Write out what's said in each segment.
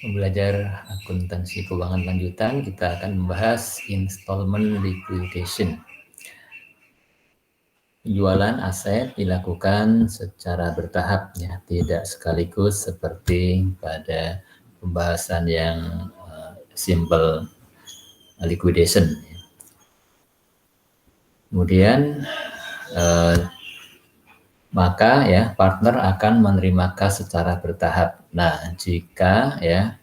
Belajar akuntansi keuangan lanjutan, kita akan membahas installment liquidation. Penjualan aset dilakukan secara bertahap, ya, tidak sekaligus seperti pada pembahasan yang simple liquidation. Kemudian maka ya partner akan menerima kas secara bertahap. Nah, jika ya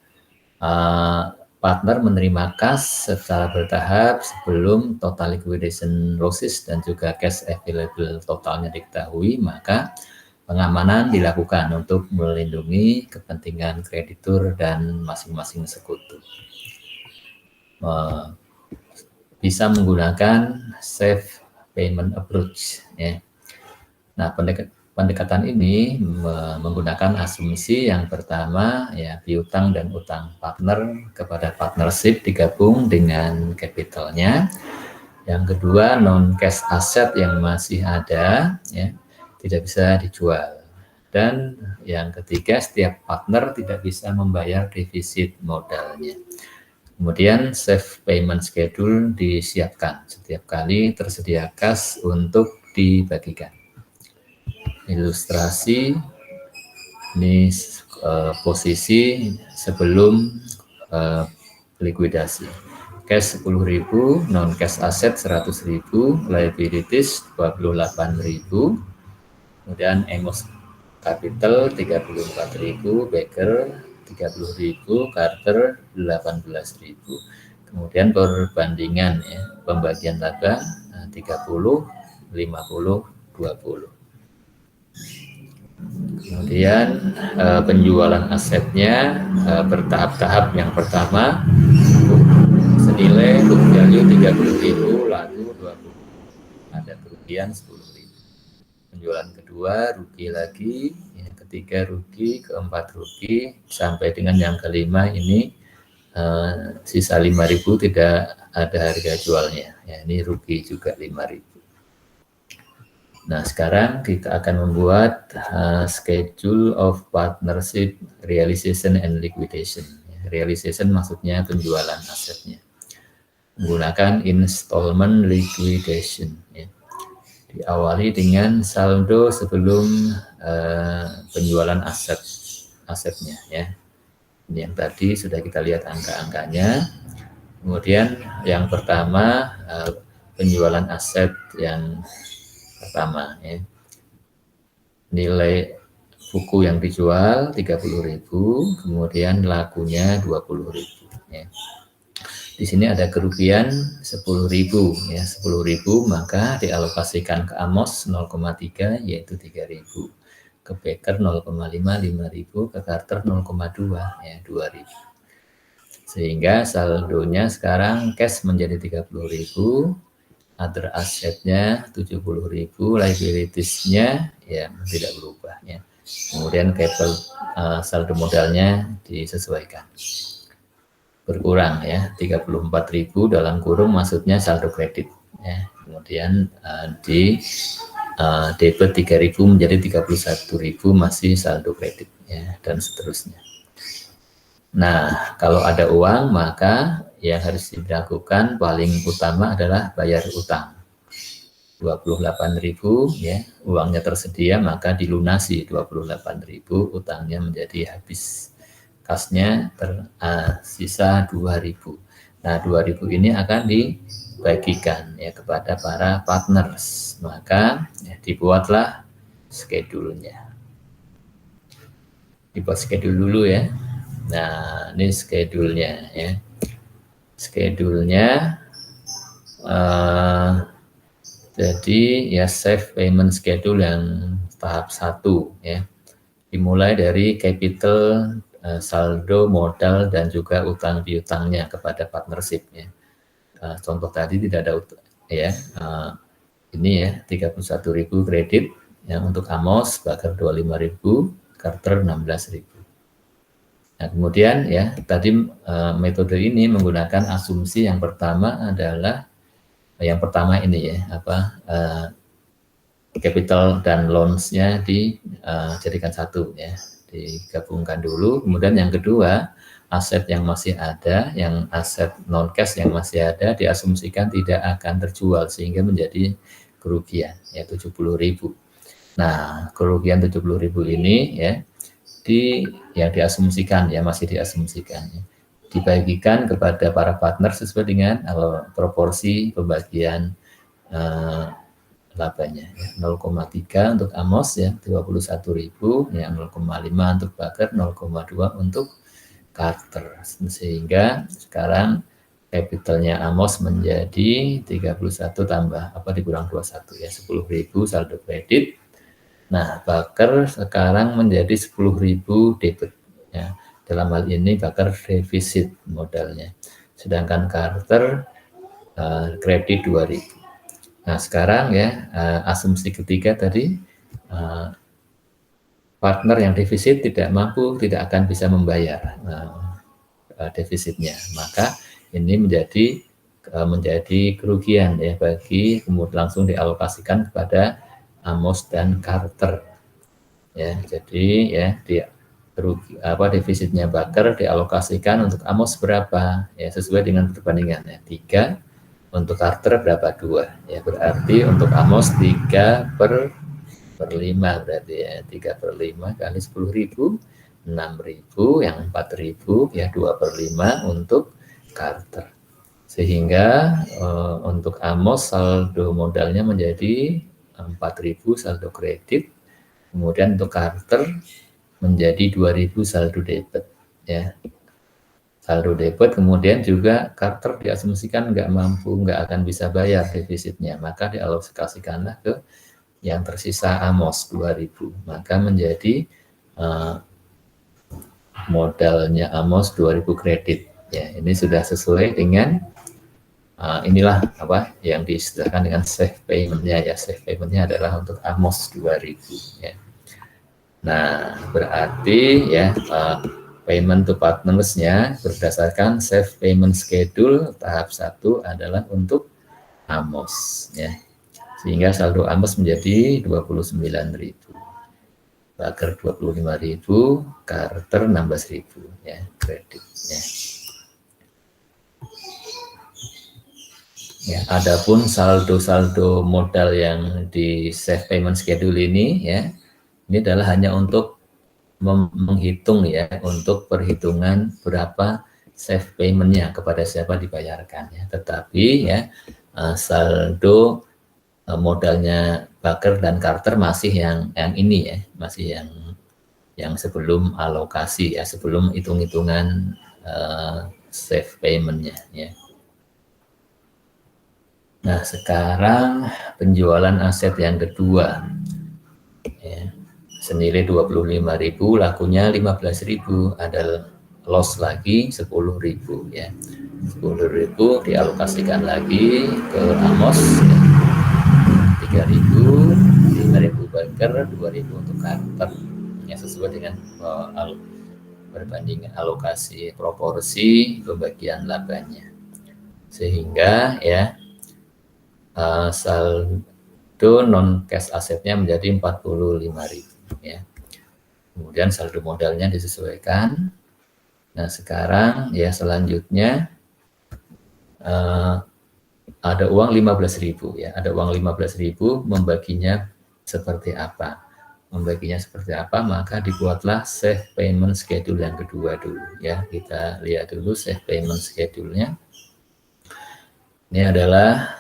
partner menerima kas secara bertahap sebelum total liquidation losses dan juga cash available totalnya diketahui, maka pengamanan dilakukan untuk melindungi kepentingan kreditur dan masing-masing sekutu. Bisa menggunakan safe payment approach, ya. Nah, pendekatan ini menggunakan asumsi yang pertama, ya, piutang dan utang partner kepada partnership digabung dengan capitalnya. Yang kedua, non cash aset yang masih ada, ya, tidak bisa dijual. Dan yang ketiga, setiap partner tidak bisa membayar defisit modalnya. Kemudian safe payment schedule disiapkan setiap kali tersedia kas untuk dibagikan. Ilustrasi ini posisi sebelum likuidasi. Cash 10.000, non cash aset 100.000, liabilities 28.000, kemudian emos capital 34.000, backer 30.000, Carter 18.000. Kemudian perbandingan, ya, pembagian laba 30, 50, 20. Kemudian penjualan asetnya bertahap-tahap. Yang pertama senilai book value 30.000, lalu 20. Ada kerugian 10.000. Penjualan kedua rugi lagi, yang ketiga rugi, keempat rugi, sampai dengan yang kelima ini sisa 5.000 tidak ada harga jualnya, ya, ini rugi juga 5.000. Nah, sekarang kita akan membuat schedule of partnership realization and liquidation. Realization maksudnya penjualan asetnya, menggunakan installment liquidation, ya. Diawali dengan saldo sebelum penjualan asetnya, ya. Ini yang tadi sudah kita lihat angka-angkanya. Kemudian yang pertama penjualan aset yang pertama, ya. Nilai buku yang dijual 30.000, kemudian lakunya 20.000, ya. Di sini ada kerugian 10.000, ya, 10.000, maka dialokasikan ke Amos 0,3 yaitu 3.000, ke Baker 0,5, 5.000, ke Carter 0,2, ya, 2.000. Sehingga saldonya sekarang cash menjadi 30.000, other asetnya 70.000, liabilitiesnya ya tidak berubah, ya. Kemudian capital saldo modalnya disesuaikan, berkurang, ya, 34.000 dalam kurung maksudnya saldo kredit, ya. Kemudian di debit 3.000 menjadi 31.000 masih saldo kredit, ya, dan seterusnya. Nah, kalau ada uang maka yang harus dilakukan paling utama adalah bayar utang. 28.000, ya, uangnya tersedia maka dilunasi 28.000, utangnya menjadi habis, kasnya tersisa 2.000. Nah, 2.000 ini akan dibagikan, ya, kepada para partners. Maka ya, dibuatlah schedule-nya. Dibuat schedule dulu, ya. Nah, ini schedule-nya, ya. Schedule-nya jadi ya safe payment schedule yang tahap 1, ya. Dimulai dari capital, saldo modal dan juga utang piutangnya kepada partnership, ya. Contoh tadi tidak ada ya. Ini ya 31.000 kredit yang untuk Amos, Baker 25.000, Carter 16.000. Nah, kemudian ya tadi metode ini menggunakan asumsi yang pertama adalah ini, ya, capital dan loans-nya dijadikan satu, ya. digabungkan dulu. Kemudian yang kedua, aset yang masih ada, yang aset non cash yang masih ada diasumsikan tidak akan terjual sehingga menjadi kerugian ya 70.000. Nah, kerugian 70.000 ini ya yang diasumsikan ya masih diasumsikan ya, dibagikan kepada para partner sesuai dengan proporsi pembagian labanya ya. 0,3 untuk Amos ya 21.000 ya, 0,5 untuk Baker, 0,2 untuk Carter, sehingga sekarang capitalnya Amos menjadi 31 tambah dikurang 21 ya 10.000 saldo kredit. Nah, Baker sekarang menjadi 10.000 debit ya. Dalam hal ini Baker defisit modalnya. Sedangkan Carter kredit 2.000. Nah, sekarang ya asumsi ketiga tadi partner yang defisit tidak mampu, tidak akan bisa membayar defisitnya, maka ini menjadi kerugian ya bagi kemudian langsung dialokasikan kepada Amos dan Carter ya. Jadi ya defisitnya Baker dialokasikan untuk Amos berapa ya sesuai dengan perbandingannya 3, untuk Carter berapa 2 ya, berarti untuk Amos 3/5 berarti ya 3/5 kali 10.000 6.000 yang 4.000 ya 2/5 untuk Carter, sehingga untuk Amos saldo modalnya menjadi 4.000 saldo kredit, kemudian untuk Carter menjadi 2.000 saldo debit ya, saldo debit. Kemudian juga Carter diasumsikan nggak akan bisa bayar defisitnya, maka dialokasikanlah ke yang tersisa Amos 2.000, maka menjadi modalnya Amos 2.000 kredit ya. Ini sudah sesuai dengan inilah yang diistilahkan dengan safe payment-nya ya. Safe payment-nya adalah untuk Amos 2.000 ya. Nah, berarti ya payment to partners-nya berdasarkan safe payment schedule tahap 1 adalah untuk Amos ya. Sehingga saldo Amos menjadi 29.000, Baker 25.000, Carter 16.000 ya kreditnya. Ya, adapun saldo-saldo modal yang di safe payment schedule ini ya, ini adalah hanya untuk menghitung ya, untuk perhitungan berapa safe payment-nya kepada siapa dibayarkan ya. Tetapi ya saldo modalnya Baker dan Carter masih yang ini ya, masih yang sebelum alokasi ya, sebelum hitung-hitungan safe payment-nya ya. Nah, sekarang penjualan aset yang kedua ya, senilai 25.000, lakunya 15.000, ada loss lagi 10.000 ya. 10.000 dialokasikan lagi ke Amos ya. 3.000, 5.000 Baker, 2.000 untuk Carter ya, sesuai dengan perbandingan alokasi proporsi pembagian labanya, sehingga ya saldo non cash asetnya menjadi 45.000 ya. Kemudian saldo modalnya disesuaikan. Nah, sekarang ya selanjutnya ada uang 15.000 ya, ada uang 15.000, membaginya seperti apa? Maka dibuatlah safe payment schedule yang kedua dulu ya. Kita lihat dulu safe payment schedule-nya. Ini adalah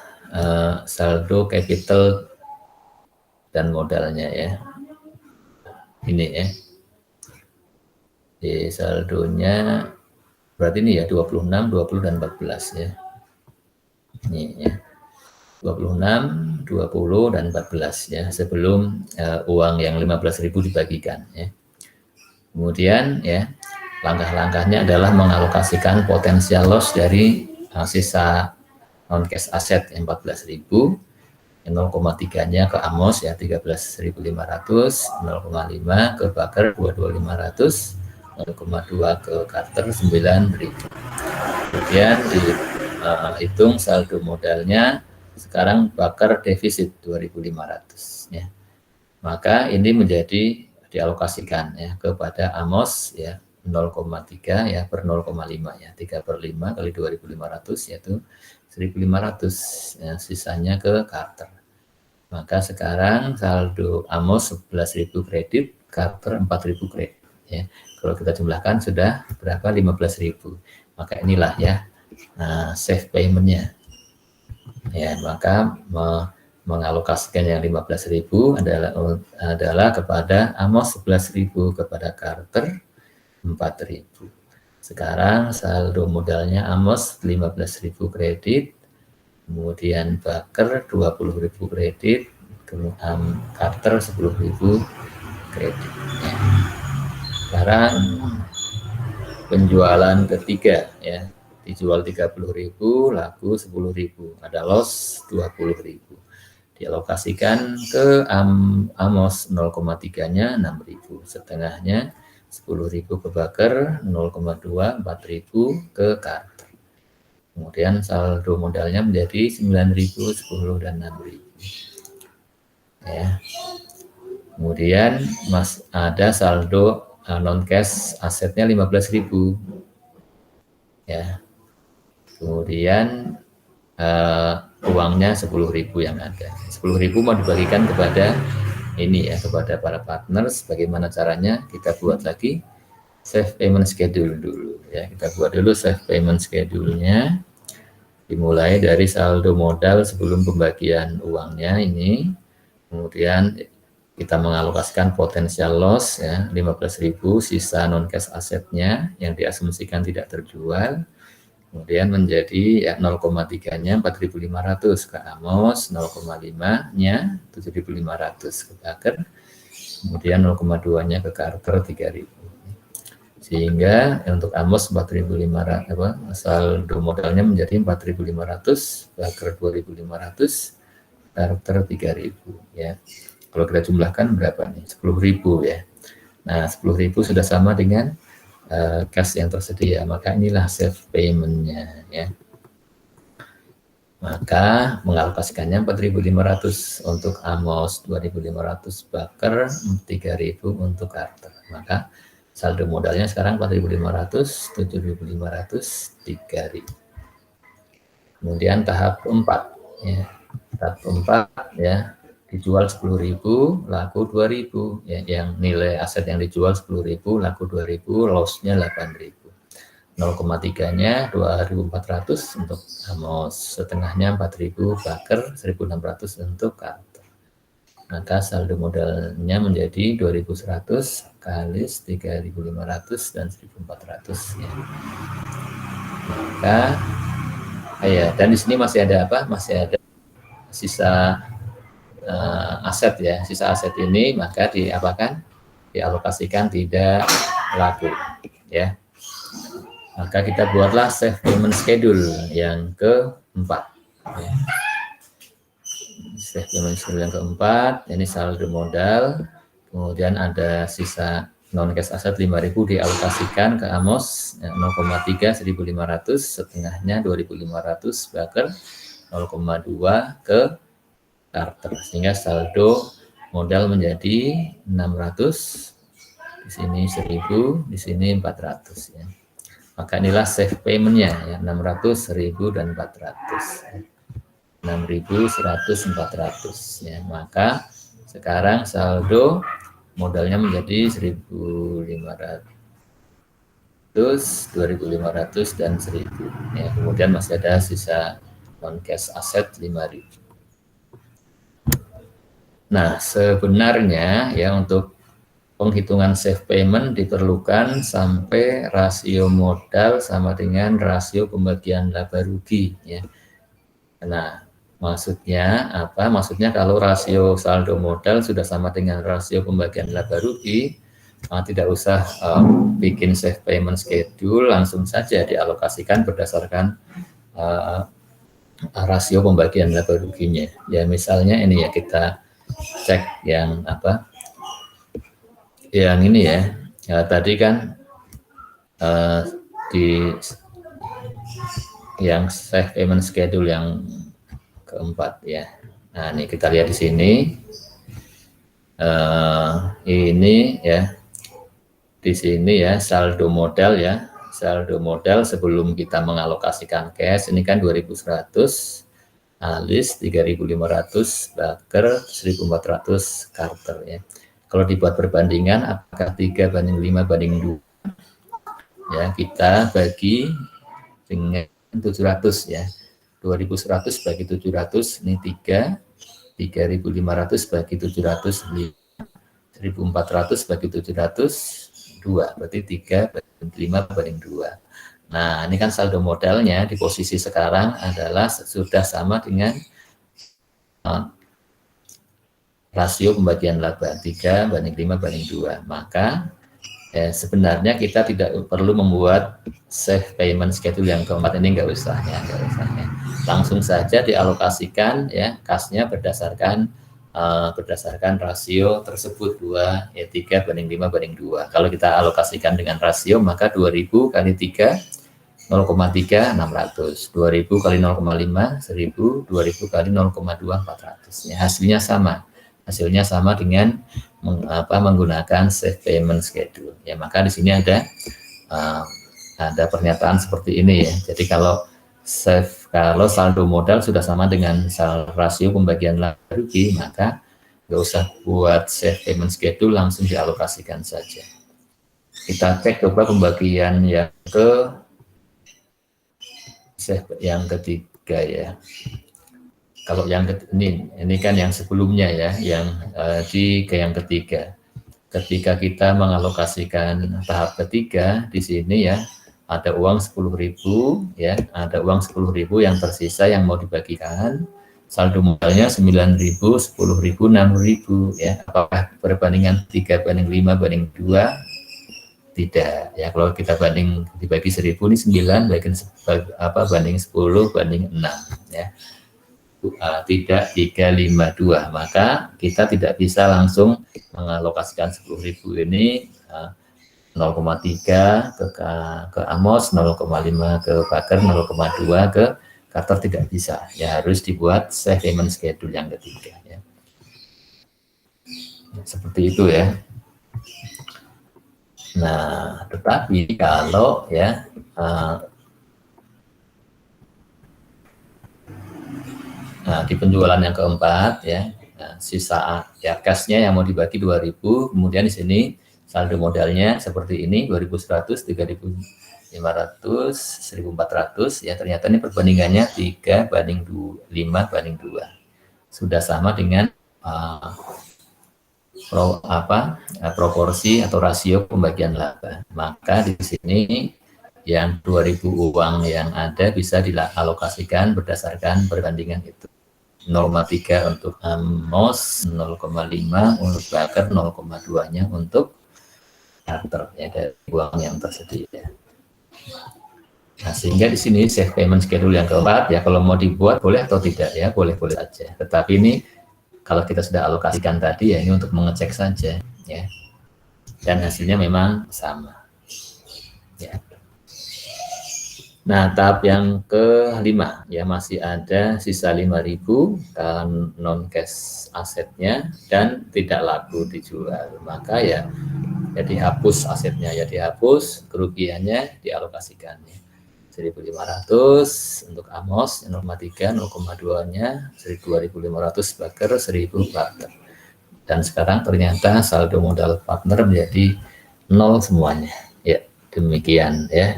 saldo capital dan modalnya ya. Ini ya. Di saldonya berarti ini ya 26, 20 dan 14 ya. Ini ya. 26, 20 dan 14 ya, sebelum uang yang 15.000 dibagikan ya. Kemudian ya langkah-langkahnya adalah mengalokasikan potensial loss dari sisa non cash aset 14.000, 0,3-nya ke Amos ya 13.500, 0,5 ke Baker 22.500, 0,2 ke Carter 9.000. Kemudian dihitung saldo modalnya. Sekarang Baker defisit 2.500 ya. Maka ini menjadi dialokasikan ya kepada Amos ya 0,3 ya per 0,5 ya 3/5 kali 2.500 yaitu 1.500 ya, sisanya ke Carter. Maka sekarang saldo Amos 11.000 kredit, Carter 4.000 kredit ya. Kalau kita jumlahkan sudah berapa? 15.000. Maka inilah ya safe payment-nya. Ya, maka mengalokasikan yang 15.000 adalah kepada Amos 11.000, kepada Carter 4.000. Sekarang saldo modalnya Amos 15.000 kredit, kemudian Baker 20.000 kredit, kemudian Carter 10.000 kredit. Ya. Sekarang penjualan ketiga ya, dijual 30.000, laku 10.000, ada loss 20.000. Dialokasikan ke Amos 0,3-nya 6.000, setengahnya 10.000 ke Baker, 0,2 4.000 ke Carter. Kemudian saldo modalnya menjadi 9.000, 10 dan 6.000. Ya. Kemudian ada saldo non cash asetnya 15.000. Ya. Kemudian uangnya 10.000 yang ada. 10.000 mau dibagikan kepada ini ya, kepada para partners. Bagaimana caranya? Kita buat lagi save payment schedule dulu ya. Kita buat dulu save payment schedule-nya. Dimulai dari saldo modal sebelum pembagian uangnya ini. Kemudian kita mengalokasikan potensial loss ya 15.000, sisa non cash asetnya yang diasumsikan tidak terjual. Kemudian menjadi ya 0,3-nya 4.500 ke Amos, 0,5-nya 7.500 ke Baker, kemudian 0,2-nya ke Carter 3.000. Sehingga untuk Amos 4.500 saldo modalnya menjadi 4.500, Baker 2.500, Carter 3.000 ya. Kalau kita jumlahkan berapa nih? 10.000 ya. Nah, 10.000 sudah sama dengan cash yang tersedia, maka inilah safe payment-nya ya. Maka mengalokasikannya 4.500 untuk Amos, 2.500 Baker, 3.000 untuk Carter. Maka saldo modalnya sekarang 4.500, 7.500, 3.000. Kemudian tahap 4 ya. Tahap 4 ya, dijual 10.000, laku 2.000 ya, yang nilai aset yang dijual 10.000, laku 2.000, loss-nya 8.000. 0,3-nya 2.400 untuk Amos, setengahnya 4.000 Baker, 1.600 untuk Carter. Maka saldo modalnya menjadi 2.100 kali 3.500 dan 1.400 ya. Maka ya, dan di sini masih ada apa? Masih ada sisa aset ya, sisa aset ini maka diapakan? Dialokasikan tidak laku ya. Maka kita buatlah safe payment schedule yang keempat ya. Safe payment schedule yang keempat, ini saldo modal, kemudian ada sisa non cash aset 5.000 dialokasikan ke Amos 0,3 1.500, setengahnya 2.500 Baker, 0,2 ke Carter, sehingga saldo modal menjadi 600, di sini 1.000, di sini 400 ya. Maka inilah safe payment-nya ya, 600, 1.000 dan 400. 6.000, 100, 400 ya. Maka sekarang saldo modalnya menjadi 1.500, 2.500 dan 1.000 ya. Kemudian masih ada sisa non cash aset 5.000. Nah, sebenarnya ya untuk penghitungan safe payment diperlukan sampai rasio modal sama dengan rasio pembagian laba rugi ya. Nah, maksudnya apa? Maksudnya kalau rasio saldo modal sudah sama dengan rasio pembagian laba rugi, tidak usah bikin safe payment schedule, langsung saja dialokasikan berdasarkan rasio pembagian laba ruginya. Ya, misalnya ini ya, kita cek yang apa, yang ini ya, tadi kan di yang safe payment schedule yang keempat ya. Nah, ini kita lihat di sini ini ya, di sini ya saldo modal ya, saldo modal sebelum kita mengalokasikan cash ini kan 2.100, alis 3.500, baker 1.400, Carter ya. Kalau dibuat perbandingan apakah 3 banding 5 banding 2 ya, kita bagi dengan 700 ya, 2.100 bagi 700 ini 3, 3.500 bagi 700 1.400 bagi 700 2, berarti 3 banding 5 banding 2. Nah, ini kan saldo modalnya di posisi sekarang adalah sudah sama dengan rasio pembagian laba 3 banding 5 banding 2. Maka sebenarnya kita tidak perlu membuat save payment schedule yang keempat ini, nggak usah ya. Langsung saja dialokasikan ya kasnya berdasarkan rasio tersebut 2 ya, 3 banding 5 banding 2. Kalau kita alokasikan dengan rasio maka 2.000 kali 3 0,3 600, 2.000 kali 0,5 1.000, 2.000 kali 0,2 400 ya, hasilnya sama dengan menggunakan save payment schedule ya. Maka di sini ada pernyataan seperti ini ya. Jadi kalau saldo modal sudah sama dengan rasio pembagian laba rugi, maka nggak usah buat save payment schedule, langsung dialokasikan saja. Kita cek coba pembagian yang ketiga ya. Kalau yang ini kan yang sebelumnya ya, yang yang ketiga. Ketika kita mengalokasikan tahap ketiga di sini ya, ada uang 10.000 ya, ada uang 10.000 yang tersisa yang mau dibagikan. Saldo modalnya 9.000, 10.000, 6.000 ya. Apakah perbandingan 3 banding 5 banding 2? Tidak ya. Kalau kita dibagi 1.000 ini 9 banding 10 banding 6 ya. Tidak 352, maka kita tidak bisa langsung mengalokasikan 10.000 ini 0,3 ke Amos, 0,5 ke Baker, 0,2 ke Carter, tidak bisa ya, harus dibuat save payment schedule yang ketiga ya. Seperti itu ya. Nah, tetapi kalau ya di penjualan yang keempat ya, sisa ya cashnya yang mau dibagi 2.000, kemudian di sini saldo modalnya seperti ini 2.100, 3.500, 1.400 ya, ternyata ini perbandingannya 3 banding 5 banding 2, sudah sama dengan proporsi atau rasio pembagian laba. Maka di sini yang 2.000 uang yang ada bisa dialokasikan berdasarkan perbandingan itu. 0,3 untuk Amos, 0,5 untuk Baker, 0,2-nya untuk Carter ya, dari uang yang tersedia. Nah, sehingga di sini save payment schedule yang keempat ya, kalau mau dibuat boleh atau tidak ya, boleh-boleh saja. Tetapi ini kalau kita sudah alokasikan tadi ya, ini untuk mengecek saja ya. Dan hasilnya memang sama. Ya. Nah, tahap yang kelima ya, masih ada sisa 5.000 non cash asetnya dan tidak laku dijual. Maka ya dihapus asetnya, ya dihapus, kerugiannya dialokasikan ya. 1.500 untuk Amos, 0,3, 0,2-nya 2.500 Baker, 1.000 Baker. Dan sekarang ternyata saldo modal partner menjadi 0 semuanya. Ya, demikian ya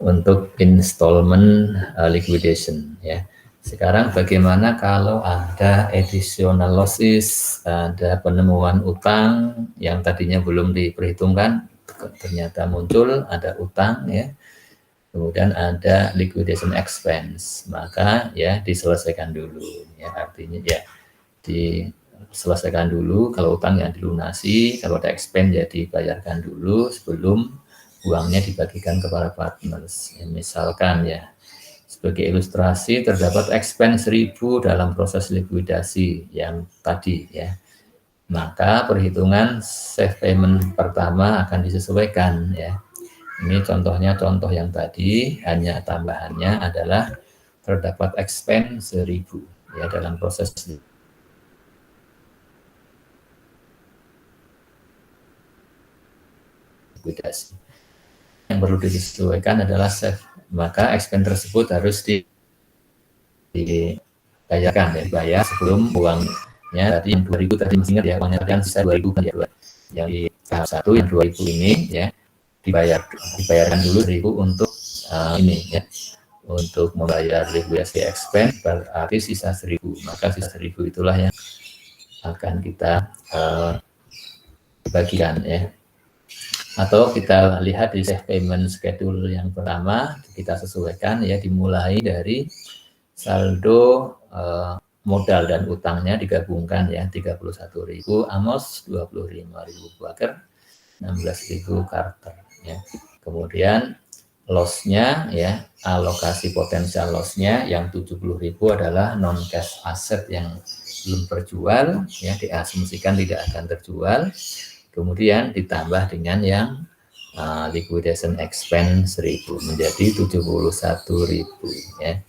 untuk installment liquidation ya. Sekarang bagaimana kalau ada additional losses, ada penemuan utang yang tadinya belum diperhitungkan, ternyata muncul ada utang ya. Kemudian ada liquidation expense, maka ya diselesaikan dulu ya, artinya ya diselesaikan dulu kalau utang yang dilunasi, kalau ada expense ya dibayarkan dulu sebelum uangnya dibagikan kepada partners. Ya, misalkan ya, sebagai ilustrasi terdapat expense 1.000 dalam proses likuidasi yang tadi ya. Maka perhitungan save payment pertama akan disesuaikan ya. Ini contohnya contoh yang tadi, hanya tambahannya adalah terdapat expense 1.000 ya dalam proses likuidasi. Yang perlu disesuaikan adalah save, maka expense tersebut harus dibayarkan, ya, dibayar sebelum uangnya tadi yang 2000 tadi masih ingat ya, uangnya tadi kan sisa 2000 kan ya, yang di tahap 1 yang 2000 ini ya dibayarkan dulu 1000 untuk ini ya, untuk membayar likuidasi expense, berarti sisa 1000, maka sisa 1000 itulah yang akan kita bagikan ya. Atau kita lihat di save payment schedule yang pertama, kita sesuaikan ya, dimulai dari saldo modal dan utangnya digabungkan ya, 31.000 Amos, 25.000 Baker, 16.000 Carter ya. Kemudian loss-nya ya, alokasi potensial loss-nya yang 70.000 adalah non cash asset yang belum terjual ya, diasumsikan tidak akan terjual. Kemudian ditambah dengan yang liquidation expense 1000 menjadi 71.000 ya.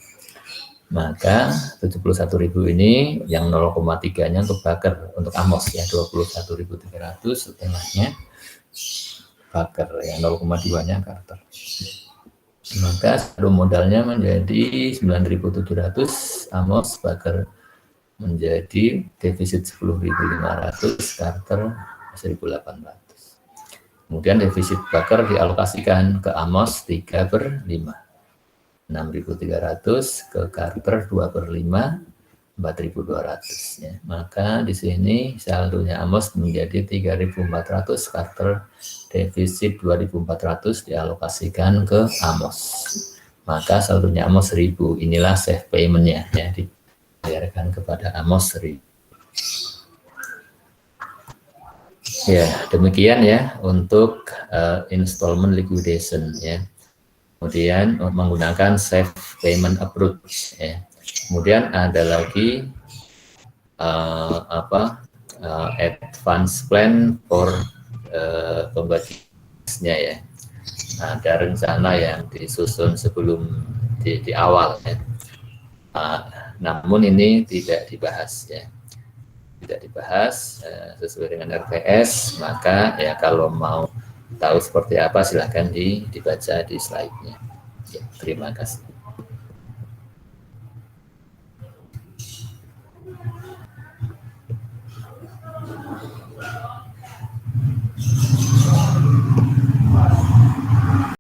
Maka 71.000 ini yang 0,3-nya untuk Baker, untuk Amos ya 21.300, setengahnya Baker ya, 0,2-nya Carter. Maka saldo modalnya menjadi 9.700, Amos, Baker menjadi defisit 10.500, Carter 1.800. Kemudian defisit Baker dialokasikan ke Amos 3/5, 6.300, ke Carter 2/5, 4.200 ya. Maka di sini saldonya Amos menjadi 3.400, Carter defisit 2.400 dialokasikan ke Amos. Maka saldonya Amos 1.000. Inilah save payment-nya ya, dibayarkan kepada Amos 1.000. Ya, demikian ya untuk installment liquidation ya. Kemudian menggunakan save payment approach ya. Kemudian ada lagi advance plan for pembagiannya ya. Ada rencana yang disusun sebelum di awal ya. Namun ini tidak dibahas ya. Tidak dibahas sesuai dengan RTS, maka ya kalau mau tahu seperti apa silahkan dibaca di slide-nya. Ya, terima kasih.